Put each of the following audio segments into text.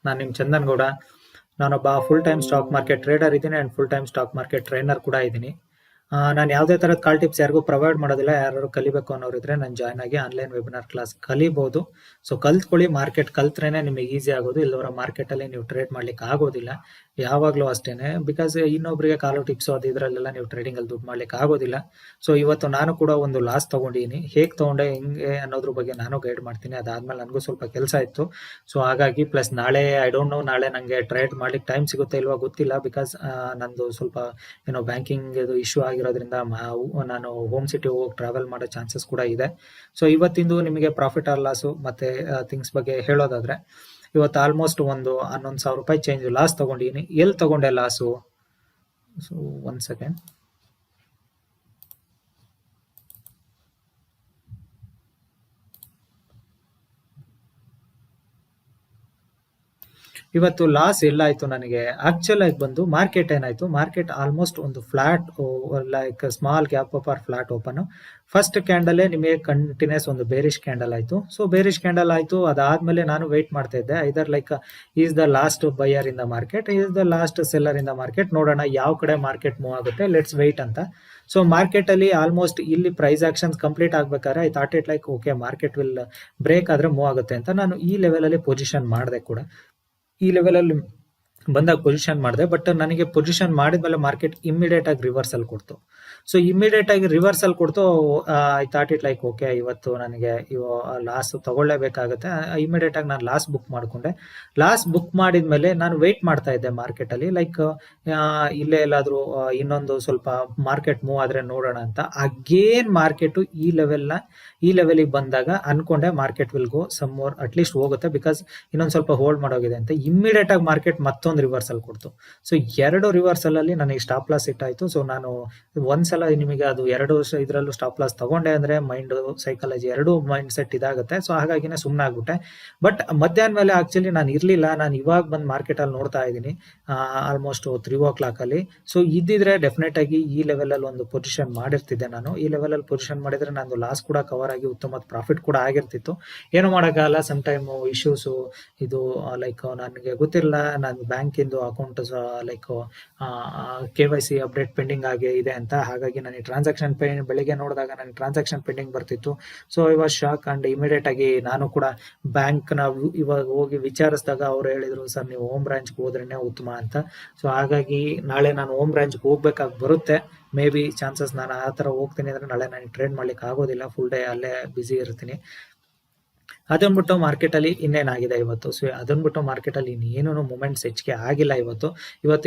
ನಾನು ನಿಮ್ಮ ಚಂದನ್ ಗೌಡ. ನಾನೊಬ್ಬ full time stock market trader ಇದ್ದೀನಿ and full time stock market trainer ಕೂಡ ಇದ್ದೀನಿ. ನಾನು ಯಾವುದೇ ಥರದ ಕಾಲ್ ಟಿಪ್ಸ್ ಯಾರಿಗೂ ಪ್ರೊವೈಡ್ ಮಾಡೋದಿಲ್ಲ. ಯಾರು ಕಲಿಬೇಕು ಅನ್ನೋರು ಇದ್ರೆ ನಾನು ಜಾಯ್ನ್ ಆಗಿ ಆನ್ಲೈನ್ ವೆಬಿನಾರ್ ಕ್ಲಾಸ್ ಕಲಿಬಹುದು. ಸೊ ಕಲ್ತ್ಕೊಳ್ಳಿ. ಮಾರ್ಕೆಟ್ ಕಲ್ತ್ರೇನೆ ನಿಮಗೆ ಈಸಿ ಆಗೋದು. ಇಲ್ಲವರ ಮಾರ್ಕೆಟಲ್ಲಿ ನೀವು ಟ್ರೇಡ್ ಮಾಡ್ಲಿಕ್ಕೆ ಆಗೋದಿಲ್ಲ ಯಾವಾಗಲೂ ಅಷ್ಟೇನೆ. ಬಿಕಾಸ್ ಇನ್ನೊಬ್ಬರಿಗೆ ಕಾಲು ಟಿಪ್ಸು ಅದು ಇದರಲ್ಲೆಲ್ಲ ನೀವು ಟ್ರೇಡಿಂಗಲ್ಲಿ ದುಡ್ಡು ಮಾಡ್ಲಿಕ್ಕೆ ಆಗೋದಿಲ್ಲ. ಸೊ ಇವತ್ತು ನಾನು ಕೂಡ ಒಂದು ಲಾಸ್ ತೊಗೊಂಡಿದ್ದೀನಿ. ಹೇಗೆ ತೊಗೊಂಡೆ ಹೆಂಗೆ ಅನ್ನೋದ್ರ ಬಗ್ಗೆ ನಾನು ಗೈಡ್ ಮಾಡ್ತೀನಿ. ಅದಾದ್ಮೇಲೆ ನನಗೂ ಸ್ವಲ್ಪ ಕೆಲಸ ಇತ್ತು. ಸೊ ಹಾಗಾಗಿ ಪ್ಲಸ್ ನಾಳೆ ಐ ಡೋಂಟ್ ನೋ ನಾಳೆ ನನಗೆ ಟ್ರೇಡ್ ಮಾಡ್ಲಿಕ್ಕೆ ಟೈಮ್ ಸಿಗುತ್ತೆ ಇಲ್ವಾ ಗೊತ್ತಿಲ್ಲ. ಬಿಕಾಸ್ ನಂದು ಸ್ವಲ್ಪ ಏನೋ ಬ್ಯಾಂಕಿಂಗ್ ಇದು ಇಶ್ಯೂ ಆಗಿರೋದ್ರಿಂದ ನಾನು ಹೋಮ್ ಸಿಟಿ ಹೋಗಿ ಟ್ರಾವೆಲ್ ಮಾಡೋ ಚಾನ್ಸಸ್ ಕೂಡ ಇದೆ. ಸೊ ಇವತ್ತಿಂದು ನಿಮಗೆ ಪ್ರಾಫಿಟ್ ಆರ್ ಲಾಸು ಮತ್ತೆ ಥಿಂಗ್ಸ್ ಬಗ್ಗೆ ಹೇಳೋದಾದ್ರೆ, ಇವತ್ತು ಆಲ್ಮೋಸ್ಟ್ ಒಂದು 11,000 ರೂಪಾಯಿ ಚೇಂಜ್ ಲಾಸ್ ತಗೊಂಡಿದ್ದೀನಿ. ಎಲ್ಲಿ ತಗೊಂಡೆ ಲಾಸು? So 1 second. ಇವತ್ತು ಲಾಸ್ ಎಲ್ಲಾಯ್ತು ನನಗೆ? ಆಕ್ಚುಲ್ ಆಗಿ ಬಂದು ಮಾರ್ಕೆಟ್ ಏನಾಯ್ತು, ಮಾರ್ಕೆಟ್ ಆಲ್ಮೋಸ್ಟ್ ಒಂದು flat like small gap up or flat open. First candle ನಿಮಗೆ ಕಂಟಿನ್ಯೂಸ್ ಒಂದು ಬೇರಿಶ್ ಕ್ಯಾಂಡಲ್ ಆಯ್ತು. ಸೊ ಬೇರಿಶ್ ಕ್ಯಾಂಡಲ್ ಆಯ್ತು. ಅದಾದ್ಮೇಲೆ ನಾನು ವೇಟ್ ಮಾಡ್ತಾ ಇದ್ದೆ, either like is the last buyer in the market, is the last seller in the market, ನೋಡೋಣ ಯಾವ ಕಡೆ ಮಾರ್ಕೆಟ್ ಮೂವ್ ಆಗುತ್ತೆ, ಲೆಟ್ಸ್ ವೇಟ್ ಅಂತ. ಸೊ ಮಾರ್ಕೆಟ್ ಅಲ್ಲಿ ಆಲ್ಮೋಸ್ಟ್ ಇಲ್ಲಿ ಪ್ರೈಸ್ ಆಕ್ಷನ್ಸ್ ಕಂಪ್ಲೀಟ್ ಆಗ್ಬೇಕಾದ್ರೆ I thought it like okay market will break ಆದ್ರೆ move ಆಗುತ್ತೆ ಅಂತ ನಾನು ಈ ಲೆವೆಲ್ ಅಲ್ಲಿ ಪೊಸಿಷನ್ ಮಾಡಿದೆ ಕೂಡ. ಈ ಲೆವೆಲ್ ಅಲ್ಲಿ ಬಂದಾಗ ಪೊಸಿಷನ್ ಮಾಡಿದೆ. ಬಟ್ ನನಗೆ ಪೊಸಿಷನ್ ಮಾಡಿದ್ಮೇಲೆ ಮಾರ್ಕೆಟ್ ಇಮಿಡಿಯೇಟ್ ಆಗಿ ರಿವರ್ಸಲ್ ಕೊಡ್ತು. ಸೊ ಇಮಿಡಿಯೇಟ್ ಆಗಿ ರಿವರ್ಸಲ್ ಕೊಡ್ತು. I thought it like okay ಇವತ್ತು ನನಗೆ ಲಾಸ್ ತಗೊಳ್ಳೇಬೇಕಾಗುತ್ತೆ. ಇಮಿಡಿಯೇಟ್ ಆಗಿ ನಾನು ಲಾಸ್ ಬುಕ್ ಮಾಡ್ಕೊಂಡೆ. ಲಾಸ್ ಬುಕ್ ಮಾಡಿದ್ಮೇಲೆ ನಾನು ವೆಯ್ಟ್ ಮಾಡ್ತಾ ಇದ್ದೆ ಮಾರ್ಕೆಟ್ ಅಲ್ಲಿ, ಲೈಕ್ ಇಲ್ಲೇ ಎಲ್ಲಾದ್ರೂ ಇನ್ನೊಂದು ಸ್ವಲ್ಪ ಮಾರ್ಕೆಟ್ ಮೂವ್ ಆದ್ರೆ ನೋಡೋಣ ಅಂತ. ಅಗೇನ್ ಮಾರ್ಕೆಟ್ ಈ ಲೆವೆಲ್ಗೆ ಬಂದಾಗ ಅನ್ಕೊಂಡೆ market will go some more, at least ಹೋಗುತ್ತೆ ಬಿಕಾಸ್ ಇನ್ನೊಂದು ಸ್ವಲ್ಪ ಹೋಲ್ಡ್ ಮಾಡೋಗಿದೆ ಅಂತ. ಇಮಿಡಿಯೇಟ್ ಆಗಿ ಮಾರ್ಕೆಟ್ ಮತ್ತೊಂದು ರಿವರ್ಸಲ್ ಕೊಡ್ತು. ಸೊ ಎರಡು ರಿವರ್ಸಲ್ ಅಲ್ಲಿ ನನಗೆ ಸ್ಟಾಪ್ ಲಾಸ್ ಇಟ್ಟಾಯ್ತು. ಸೊ ನಾನು ಒಂದ್ಸಲ ನಿಮಗೆ ಅದು ಎರಡು ಇದರಲ್ಲೂ ಸ್ಟಾಪ್ ಲಾಸ್ ತಗೊಂಡೆ ಅಂದ್ರೆ ಮೈಂಡ್ ಸೈಕಾಲಜಿ ಎರಡು ಮೈಂಡ್ ಸೆಟ್ ಇದಾಗುತ್ತೆ. ಸೊ ಹಾಗಾಗಿನೇ ಸುಮ್ಮನೆ ಆಗ್ಬಿಟ್ಟೆ. ಬಟ್ ಮಧ್ಯಾಹ್ನ ಮೇಲೆ ಆಕ್ಚುಲಿ ನಾನು ಇರ್ಲಿಲ್ಲ. ನಾನು ಇವಾಗ ಬಂದು ಮಾರ್ಕೆಟ್ ಅಲ್ಲಿ ನೋಡ್ತಾ ಇದ್ದೀನಿ ಆಲ್ಮೋಸ್ಟ್ 3 ಅಲ್ಲಿ. ಸೊ ಇದ್ದಿದ್ರೆ ಡೆಫಿನೆಟ್ ಆಗಿ ಈ ಲೆವೆಲ್ ಅಲ್ಲಿ ಒಂದು ಪೊಸಿಷನ್ ಮಾಡಿರ್ತಿದ್ದೆ ನಾನು. ಈ ಲೆವೆಲ್ ಅಲ್ಲಿ ಪೊಸಿಷನ್ ಮಾಡಿದ್ರೆ ನಂದು ಲಾಸ್ ಕೂಡ ಕವರ್ ಆಗಿ ಉತ್ತಮ ಪ್ರಾಫಿಟ್ ಕೂಡ ಆಗಿರ್ತಿತ್ತು. ಏನು ಮಾಡೋಕ್ಕಾಗಲ್ಲ, ಸಮ್ ಟೈಮ್ ಇಶ್ಯೂಸ್ ಇದು ಲೈಕ್ ನನಗೆ ಗೊತ್ತಿರಲ್ಲ, ನಾನು ಬ್ಯಾಂಕಿಂದು account like KYC update pending ಆಗಿ ಇದೆ ಅಂತ. ಹಾಗಾಗಿ ನನಗೆ ಟ್ರಾನ್ಸಾಕ್ಷನ್ ಬೆಳಿಗ್ಗೆ ನೋಡಿದಾಗ ನನಗೆ ಟ್ರಾನ್ಸಾಕ್ಷನ್ ಪೆಂಡಿಂಗ್ ಬರ್ತಿತ್ತು. So I was shock and immediate ಆಗಿ ನಾನು ಕೂಡ ಬ್ಯಾಂಕ್ನ ಇವಾಗ ಹೋಗಿ ವಿಚಾರಿಸಿದಾಗ ಅವ್ರು ಹೇಳಿದ್ರು, ಸರ್ ನೀವು ಹೋಮ್ ಬ್ರಾಂಚ್ಗೆ ಹೋದ್ರೇನೆ ಉತ್ತಮ ಅಂತ. ಸೊ ಹಾಗಾಗಿ ನಾಳೆ ನಾನು ಹೋಮ್ ಬ್ರಾಂಚ್ಗೆ ಹೋಗ್ಬೇಕಾಗಿ ಬರುತ್ತೆ. ಮೇ ಬಿ ಚಾನ್ಸಸ್ ನಾನು ಆ ಥರ ಹೋಗ್ತೀನಿ ಅಂದರೆ ನಾಳೆ ನನಗೆ ಟ್ರೇಡ್ ಮಾಡ್ಲಿಕ್ಕೆ ಆಗೋದಿಲ್ಲ, ಫುಲ್ ಡೇ ಅಲ್ಲೇ ಬ್ಯುಸಿ ಇರ್ತೀನಿ. ಅದನ್ನ ಬಿಟ್ಟು ಮಾರ್ಕೆಟ್ ಅಲ್ಲಿ ಇನ್ನೇನಾಗಿದೆ ಇವತ್ತು? ಸೊ ಅದನ್ನ ಬಿಟ್ಟು ಮಾರ್ಕೆಟ್ ಅಲ್ಲಿ ಇನ್ನೇನು ಮೂಮೆಂಟ್ಸ್ ಹೆಚ್ಚಿಗೆ ಆಗಿಲ್ಲ ಇವತ್ತು.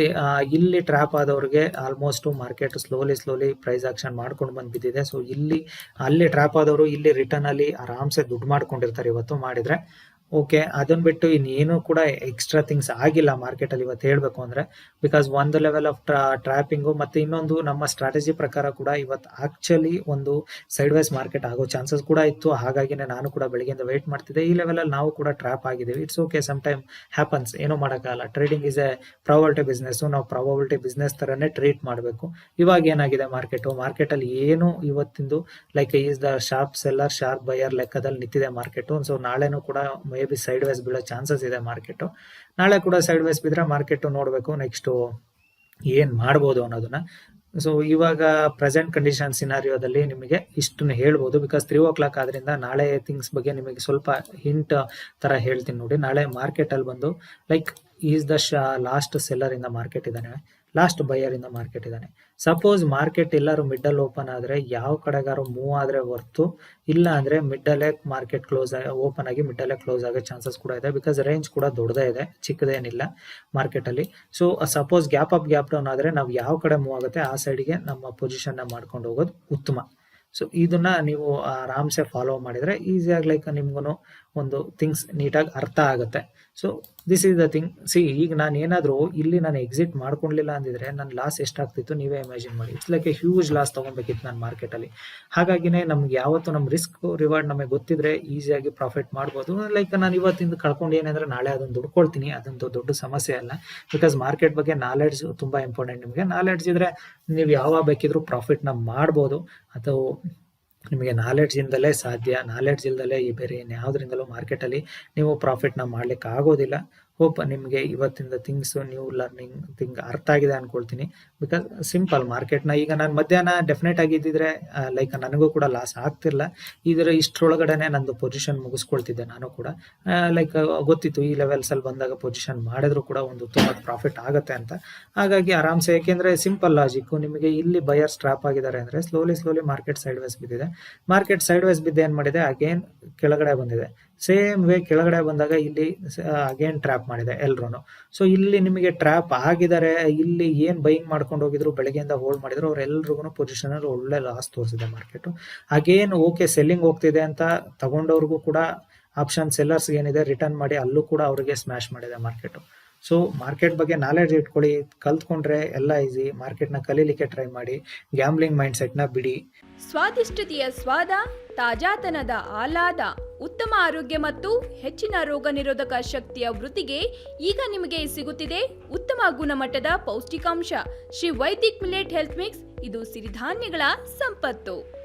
ಇಲ್ಲಿ ಟ್ರ್ಯಾಪ್ ಆದವ್ರಿಗೆ almost market slowly price action ಮಾಡ್ಕೊಂಡು ಬಂದು ಬಿದ್ದಿದೆ. ಸೊ ಅಲ್ಲಿ ಟ್ರ್ಯಾಪ್ ಆದವರು ಇಲ್ಲಿ ರಿಟರ್ನ್ ಅಲ್ಲಿ ಆರಾಮ್ಸೆ ದುಡ್ಡು ಮಾಡ್ಕೊಂಡಿರ್ತಾರೆ ಇವತ್ತು ಮಾಡಿದ್ರೆ. ಓಕೆ, ಅದನ್ನ ಬಿಟ್ಟು ಇನ್ನೇನು ಕೂಡ ಎಕ್ಸ್ಟ್ರಾ ಥಿಂಗ್ಸ್ ಆಗಿಲ್ಲ ಮಾರ್ಕೆಟ್ ಅಲ್ಲಿ ಇವತ್ತು ಹೇಳ್ಬೇಕು ಅಂದ್ರೆ. ಬಿಕಾಸ್ ಒಂದು ಲೆವೆಲ್ ಆಫ್ ಟ್ರ್ಯಾಪಿಂಗು ಮತ್ತೆ ಇನ್ನೊಂದು ನಮ್ಮ ಸ್ಟ್ರಾಟಜಿ ಪ್ರಕಾರ ಕೂಡ ಇವತ್ತು ಆಕ್ಚುಲಿ ಒಂದು ಸೈಡ್ ವೈಸ್ ಮಾರ್ಕೆಟ್ ಆಗೋ ಚಾನ್ಸಸ್ ಕೂಡ ಇತ್ತು. ಹಾಗಾಗಿನೇ ನಾನು ಕೂಡ ಬೆಳಗ್ಗೆಯಿಂದ ವೆಯ್ಟ್ ಮಾಡ್ತಿದ್ದೆ. ಈ ಲೆವೆಲ್ ಅಲ್ಲಿ ನಾವು ಕೂಡ ಟ್ರ್ಯಾಪ್ ಆಗಿದ್ದೀವಿ. It's okay, some time happens, ಏನೂ ಮಾಡೋಕ್ಕಾಗಲ್ಲ. Trading is a probability business. ನಾವು ಪ್ರಾಬಬಿಲಿಟಿ ಬಿಸ್ನೆಸ್ ತರನೇ ಟ್ರೀಟ್ ಮಾಡಬೇಕು. ಇವಾಗ ಏನಾಗಿದೆ ಮಾರ್ಕೆಟ್ ಅಲ್ಲಿ ಏನು ಇವತ್ತಿಂದು like is the sharp seller sharp buyer ಲೆಕ್ಕದಲ್ಲಿ ನಿಂತಿದೆ ಮಾರ್ಕೆಟ್. ಸೊ ನಾಳೆನೂ ಕೂಡ ಮೇ ಬಿ ಸೈಡ್ ವೈಸ್ ಬೀಳೋ ಚಾನ್ಸಸ್ ಇದೆ ಮಾರ್ಕೆಟ್. ನಾಳೆ ಕೂಡ ಸೈಡ್ ವೈಸ್ ಬಿದ್ರೆ ಮಾರ್ಕೆಟ್ ನೋಡಬೇಕು ನೆಕ್ಸ್ಟ್ ಏನ್ ಮಾಡ್ಬೋದು ಅನ್ನೋದನ್ನ. ಸೊ ಇವಾಗ ಪ್ರೆಸೆಂಟ್ ಕಂಡೀಷನ್ ಸಿನಾರಿಯೋದಲ್ಲಿ ನಿಮಗೆ ಇಷ್ಟನ್ನು ಹೇಳ್ಬೋದು. ಬಿಕಾಸ್ 3 ಆದ್ರಿಂದ ನಾಳೆ ಥಿಂಗ್ಸ್ ಬಗ್ಗೆ ನಿಮಗೆ ಸ್ವಲ್ಪ ಹಿಂಟ್ ತರ ಹೇಳ್ತೀನಿ ನೋಡಿ. ನಾಳೆ ಮಾರ್ಕೆಟ್ ಅಲ್ಲಿ ಬಂದು like is the last seller ಇಂದ ಮಾರ್ಕೆಟ್ ಇದ್ದಾನೆ, ಲಾಸ್ಟ್ ಬೈಯರ್ ಇಂದ ಮಾರ್ಕೆಟ್ ಇದ್ದಾನೆ. ಸಪೋಸ್ ಮಾರ್ಕೆಟ್ ಎಲ್ಲರೂ ಮಿಡ್ಡಲ್ ಓಪನ್ ಆದ್ರೆ ಯಾವ ಕಡೆಗಾರು ಮೂವ್ ಆದ್ರೆ ಹೊರ್ತು, ಇಲ್ಲ ಅಂದ್ರೆ ಮಿಡ್ಡಲ್ಲೇ ಮಾರ್ಕೆಟ್ ಓಪನ್ ಆಗಿ ಮಿಡ್ಡಲ್ಲೇ ಕ್ಲೋಸ್ ಆಗೋ ಚಾನ್ಸಸ್ ಕೂಡ ಇದೆ. ಬಿಕಾಸ್ ರೇಂಜ್ ಕೂಡ ದೊಡ್ಡದೇ ಇದೆ, ಚಿಕ್ಕದೇನಿಲ್ಲ ಮಾರ್ಕೆಟ್ ಅಲ್ಲಿ. So suppose gap up gap down ಆದ್ರೆ ನಾವು ಯಾವ ಕಡೆ ಮೂವ್ ಆಗುತ್ತೆ ಆ ಸೈಡ್ಗೆ ನಮ್ಮ ಪೊಸಿಷನ್ ಮಾಡ್ಕೊಂಡು ಹೋಗೋದು ಉತ್ತಮ. ಸೊ ಇದನ್ನ ನೀವು ಆರಾಮ್ಸೆ ಫಾಲೋ ಮಾಡಿದ್ರೆ ಈಸಿಯಾಗಿ ಲೈಕ್ ನಿಮ್ಗೂ ಒಂದು ಥಿಂಗ್ಸ್ ನೀಟಾಗಿ ಅರ್ಥ ಆಗುತ್ತೆ. So this is the thing. ಈಗ ನಾನು ಏನಾದರೂ ಇಲ್ಲಿ ನಾನು ಎಕ್ಸಿಟ್ ಮಾಡ್ಕೊಂಡಿಲ್ಲ ಅಂದಿದ್ರೆ ನನ್ನ ಲಾಸ್ ಎಷ್ಟಾಗ್ತಿತ್ತು ನೀವೇ ಇಮ್ಯಾಜಿನ್ ಮಾಡಿ. It's like a huge loss ತೊಗೊಬೇಕಿತ್ತು ನಾನು ಮಾರ್ಕೆಟಲ್ಲಿ. ಹಾಗಾಗಿನೇ ನಮ್ಗೆ ಯಾವತ್ತು ನಮ್ಮ ರಿಸ್ಕ್ ರಿವಾರ್ಡ್ ನಮಗೆ ಗೊತ್ತಿದ್ರೆ ಈಸಿಯಾಗಿ ಪ್ರಾಫಿಟ್ ಮಾಡ್ಬೋದು. ಲೈಕ್ ನಾನು ಇವತ್ತಿಂದ ಕಳ್ಕೊಂಡು ಏನಂದ್ರೆ ನಾಳೆ ಅದನ್ನು ದುಡ್ಕೊಳ್ತೀನಿ, ಅದಂತೂ ದೊಡ್ಡ ಸಮಸ್ಯೆ ಅಲ್ಲ. ಬಿಕಾಸ್ ಮಾರ್ಕೆಟ್ ಬಗ್ಗೆ ನಾಲೆಡ್ಜ್ ತುಂಬ ಇಂಪಾರ್ಟೆಂಟ್. ನಿಮಗೆ ನಾಲೆಡ್ಜ್ ಇದ್ರೆ ನೀವು ಯಾವಾಗ ಬೇಕಿದ್ರೂ ಪ್ರಾಫಿಟ್ನ ಮಾಡ್ಬೋದು. ಅಥವಾ ನಿಮಗೆ ನಾಲೆಡ್ಜ್ ಇಂದಲೇ ಸಾಧ್ಯ, ನಾಲೆಡ್ಜ್ ಇಲ್ದಲೇ ಬೇರೆ ಇನ್ಯಾವುದರಿಂದಲೂ ಮಾರ್ಕೆಟಲ್ಲಿ ನೀವು ಪ್ರಾಫಿಟ್ನ ಮಾಡ್ಲಿಕ್ಕೆ ಆಗೋದಿಲ್ಲ. ಹೋಪ್ ನಿಮಗೆ ಇವತ್ತಿಂದ ನ್ಯೂ ಲರ್ನಿಂಗ್ ಥಿಂಗ್ ಅರ್ಥ ಆಗಿದೆ ಅನ್ಕೊಳ್ತೀನಿ. ಬಿಕಾಸ್ ಸಿಂಪಲ್ ಮಾರ್ಕೆಟ್ನ ಈಗ ನಾನು ಮಧ್ಯಾಹ್ನ ಡೆಫಿನೆಟ್ ಆಗಿದ್ದಿದ್ರೆ ಲೈಕ್ ನನಗೂ ಕೂಡ ಲಾಸ್ ಆಗ್ತಿರಲ್ಲ. ಇಷ್ಟರೊಳಗಡೆನೆ ನಂದು ಪೊಸಿಷನ್ ಮುಗಿಸ್ಕೊಳ್ತಿದ್ದೆ ನಾನು ಕೂಡ. ಲೈಕ್ ಗೊತ್ತಿತ್ತು ಈ ಲೆವೆಲ್ಸ್ ಅಲ್ಲಿ ಬಂದಾಗ ಪೊಸಿಷನ್ ಮಾಡಿದ್ರು ಕೂಡ ಒಂದು ತುಂಬ ಪ್ರಾಫಿಟ್ ಆಗುತ್ತೆ ಅಂತ. ಹಾಗಾಗಿ ಆರಾಮ್ಸೆ, ಯಾಕೆಂದ್ರೆ ಸಿಂಪಲ್ ಲಾಜಿಕ್, ನಿಮಗೆ ಇಲ್ಲಿ ಬಯರ್ಸ್ ಟ್ರಾಪ್ ಆಗಿದ್ದಾರೆ ಅಂದ್ರೆ ಸ್ಲೋಲಿ ಮಾರ್ಕೆಟ್ ಸೈಡ್ ವೇಸ್ ಬಿದ್ದಿದೆ. ಮಾರ್ಕೆಟ್ ಸೈಡ್ ವೇಸ್ ಬಿದ್ದು ಏನ್ ಮಾಡಿದೆ, ಅಗೇನ್ ಕೆಳಗಡೆ ಬಂದಿದೆ. ಸೇಮ್ ವೇ ಕೆಳಗಡೆ ಬಂದಾಗ ಇಲ್ಲಿ ಅಗೇನ್ ಟ್ರ್ಯಾಪ್ ಮಾಡಿದೆ ಎಲ್ರು. ಸೊ ಇಲ್ಲಿ ನಿಮಗೆ ಟ್ರ್ಯಾಪ್ ಆಗಿದ್ದಾರೆ. ಇಲ್ಲಿ ಏನ್ ಬೈಯಿಂಗ್ ಮಾಡ್ಕೊಂಡು ಹೋಗಿದ್ರು, ಬೆಳಗ್ಗೆಯಿಂದ ಹೋಲ್ಡ್ ಮಾಡಿದ್ರು, ಅವ್ರೆಲ್ರಿಗೂ ಪೊಸಿಷನ್ ಅಲ್ಲಿ ಒಳ್ಳೆ ಲಾಸ್ ತೋರಿಸಿದೆ ಮಾರ್ಕೆಟ್. ಅಗೇನ್ ಓಕೆ ಸೆಲ್ಲಿಂಗ್ ಹೋಗ್ತಿದೆ ಅಂತ ತಗೊಂಡವ್ರಿಗೂ ಕೂಡ ಆಪ್ಷನ್ ಸೆಲ್ಲರ್ಸ್ ಏನಿದೆ ರಿಟರ್ನ್ ಮಾಡಿ ಅಲ್ಲೂ ಕೂಡ ಅವರಿಗೆ ಸ್ಮ್ಯಾಶ್ ಮಾಡಿದೆ ಮಾರ್ಕೆಟ್. ಸೊ ಮಾರ್ಕೆಟ್ ಬಗ್ಗೆ ನಾಲೆಡ್ಜ್ ಇಟ್ಕೊಳ್ಳಿ, ಕಲ್ತ್ಕೊಂಡ್ರೆ ಎಲ್ಲ ಈಸಿ. ಮಾರ್ಕೆಟ್ನ ಕಲೀಲಿಕ್ಕೆ ಟ್ರೈ ಮಾಡಿ, ಗ್ಯಾಮ್ಲಿಂಗ್ ಮೈಂಡ್ ಸೆಟ್ನ ಬಿಡಿ. ಸ್ವಾದಿಷ್ಟತೆಯ ಸ್ವಾದ, ತಾಜಾತನದ ಆಹ್ಲಾದ, ಉತ್ತಮ ಆರೋಗ್ಯ ಮತ್ತು ಹೆಚ್ಚಿನ ರೋಗ ನಿರೋಧಕ ಶಕ್ತಿಯ ವೃದ್ಧಿಗೆ ಈಗ ನಿಮಗೆ ಸಿಗುತ್ತಿದೆ ಉತ್ತಮ ಗುಣಮಟ್ಟದ ಪೌಷ್ಟಿಕಾಂಶ Shri Vaidik millet health mix. ಇದು ಸಿರಿಧಾನ್ಯಗಳ ಸಂಪತ್ತು.